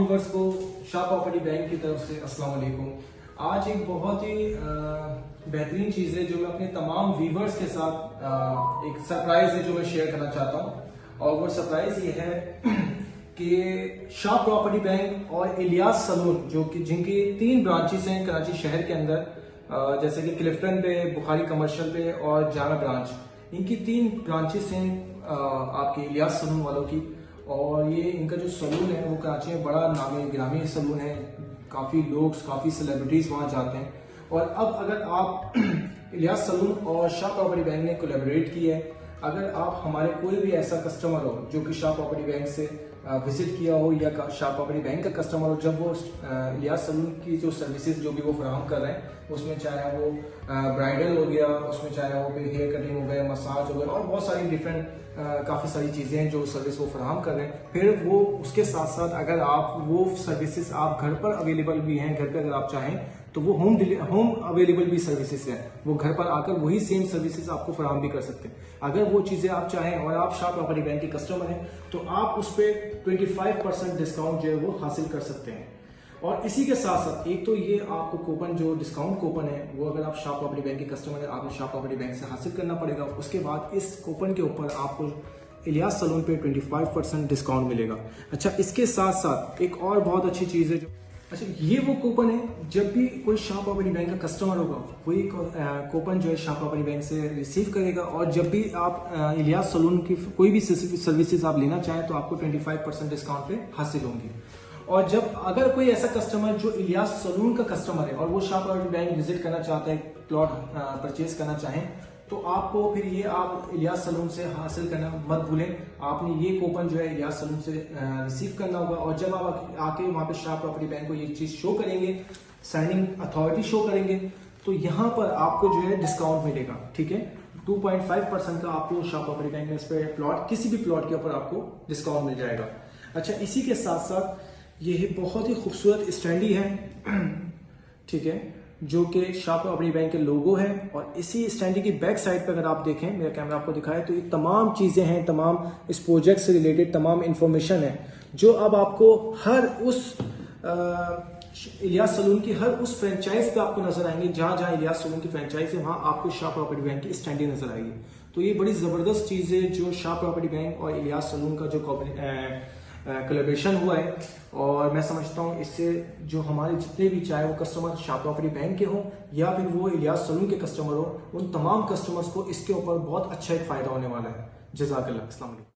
Viewers को Shah property bank की तरफ से अस्सलाम वालेकुम। आज एक बहुत ही बेहतरीन चीज़ है जो मैं अपने तमाम व्यूवर्स के साथ एक सरप्राइज है जो मैं शेयर करना चाहता हूँ। और वो सरप्राइज ये है कि शाह प्रॉपर्टी बैंक और इलियास सलून जो कि जिनकी 3 ब्रांचेस हैं कराची शहर के अंदर, जैसे कि क्लिफ्टन पे, बुखारी कमर्शियल पे और जामा ब्रांच, इनकी 3 ब्रांचेस हैं आपके इलियास सलून वालों की। और ये इनका जो सलून है वो कराची में बड़ा नामी गिरामी सलून है, काफ़ी लोग, काफ़ी सेलिब्रिटीज़ वहाँ जाते हैं। और अब अगर आप इलियास सलून और शाह प्रॉपर्टी बैंक ने कोलैबोरेट किया है, अगर आप हमारे कोई भी ऐसा कस्टमर हो जो कि शाह प्रॉपर्टी बैंक से विजिट किया हो या शाह प्रॉपर्टी बैंक का कस्टमर हो, जब वो इलियास सलून की जो सर्विसेज जो भी वो फराहम कर रहे हैं, उसमें चाहे वो ब्राइडल हो गया, उसमें चाहे वो हेयर कटिंग हो गया, मसाज हो गया और बहुत सारी डिफरेंट काफ़ी सारी चीज़ें हैं जो सर्विस वो फराहम कर रहे हैं। फिर वो उसके साथ साथ अगर आप वो सर्विसेज आप घर पर अवेलेबल भी हैं, घर पर अगर आप चाहें तो वो होम अवेलेबल भी सर्विसेज हैं, वो घर पर आकर वही सेम सर्विसेज आपको फराहम भी कर सकते हैं। अगर वो चीज़ें आप चाहें और आप शाह प्रॉपर्टी बैंक के कस्टमर हैं तो आप उस पर 25% डिस्काउंट जो है वो हासिल कर सकते हैं। और इसी के साथ साथ एक तो ये आपको कूपन, जो डिस्काउंट कूपन है, वो अगर आप शाह प्रॉपर्टी बैंक के कस्टमर हैं आपने शाह प्रॉपर्टी बैंक से हासिल करना पड़ेगा। उसके बाद इस कूपन के ऊपर आपको इलियास सलून पे 25% डिस्काउंट मिलेगा। अच्छा, इसके साथ साथ एक और बहुत अच्छी चीज़ है जो ये वो कूपन है, जब भी कोई शाह प्रॉपर्टी बैंक का कस्टमर होगा वही कूपन जो है शाह प्रॉपर्टी बैंक से रिसीव करेगा। और जब भी आप इलियास सलून की कोई भी सर्विसेज आप लेना चाहें तो आपको 25% डिस्काउंट पे हासिल होंगी। और जब अगर कोई ऐसा कस्टमर जो इलियास सलून का कस्टमर है और वो शाह प्रॉपर्टी बैंक विजिट करना चाहता है, प्लॉट परचेज करना चाहें, तो आपको फिर ये आप इलियास सलून से हासिल करना मत भूलें। आपने ये कूपन जो है इलियास सलून से रिसीव करना होगा। और जब आप आके वहाँ पे शाह प्रॉपर्टी बैंक को ये चीज़ शो करेंगे, साइनिंग अथॉरिटी शो करेंगे, तो यहाँ पर आपको जो है डिस्काउंट मिलेगा। ठीक है, 2.5% का आपको शाह प्रॉपर्टी बैंक में इस पर प्लॉट, किसी भी प्लॉट के ऊपर आपको डिस्काउंट मिल जाएगा। अच्छा, इसी के साथ साथ ये बहुत ही खूबसूरत स्टैंडी है, ठीक है, जो कि शाह प्रॉपर्टी बैंक के लोगो है। और इसी स्टैंडी की बैक साइड पर अगर आप देखें, मेरा कैमरा आपको दिखाए, तो ये तमाम चीज़ें हैं, तमाम इस प्रोजेक्ट से रिलेटेड तमाम इंफॉर्मेशन है जो अब आपको हर उस इलियास सलून की हर उस फ्रेंचाइज पे आपको नजर आएंगे। जहां जहां इलियास सलून की फ्रेंचाइज है वहां आपको शाह प्रॉपर्टी बैंक की स्टैंडी नजर आएगी। तो ये बड़ी ज़बरदस्त चीज़ है जो शाह प्रॉपर्टी बैंक और इलियास सलून का जो कोलैबोरेशन हुआ है। और मैं समझता हूँ इससे जो हमारे जितने भी, चाहे वो कस्टमर शाह प्रॉपर्टी बैंक के हों या फिर वो इलियास सलून के कस्टमर हो, उन तमाम कस्टमर्स को इसके ऊपर बहुत अच्छा एक फ़ायदा होने वाला है। जज़ाकल्लाह। अस्सलाम वालेकुम।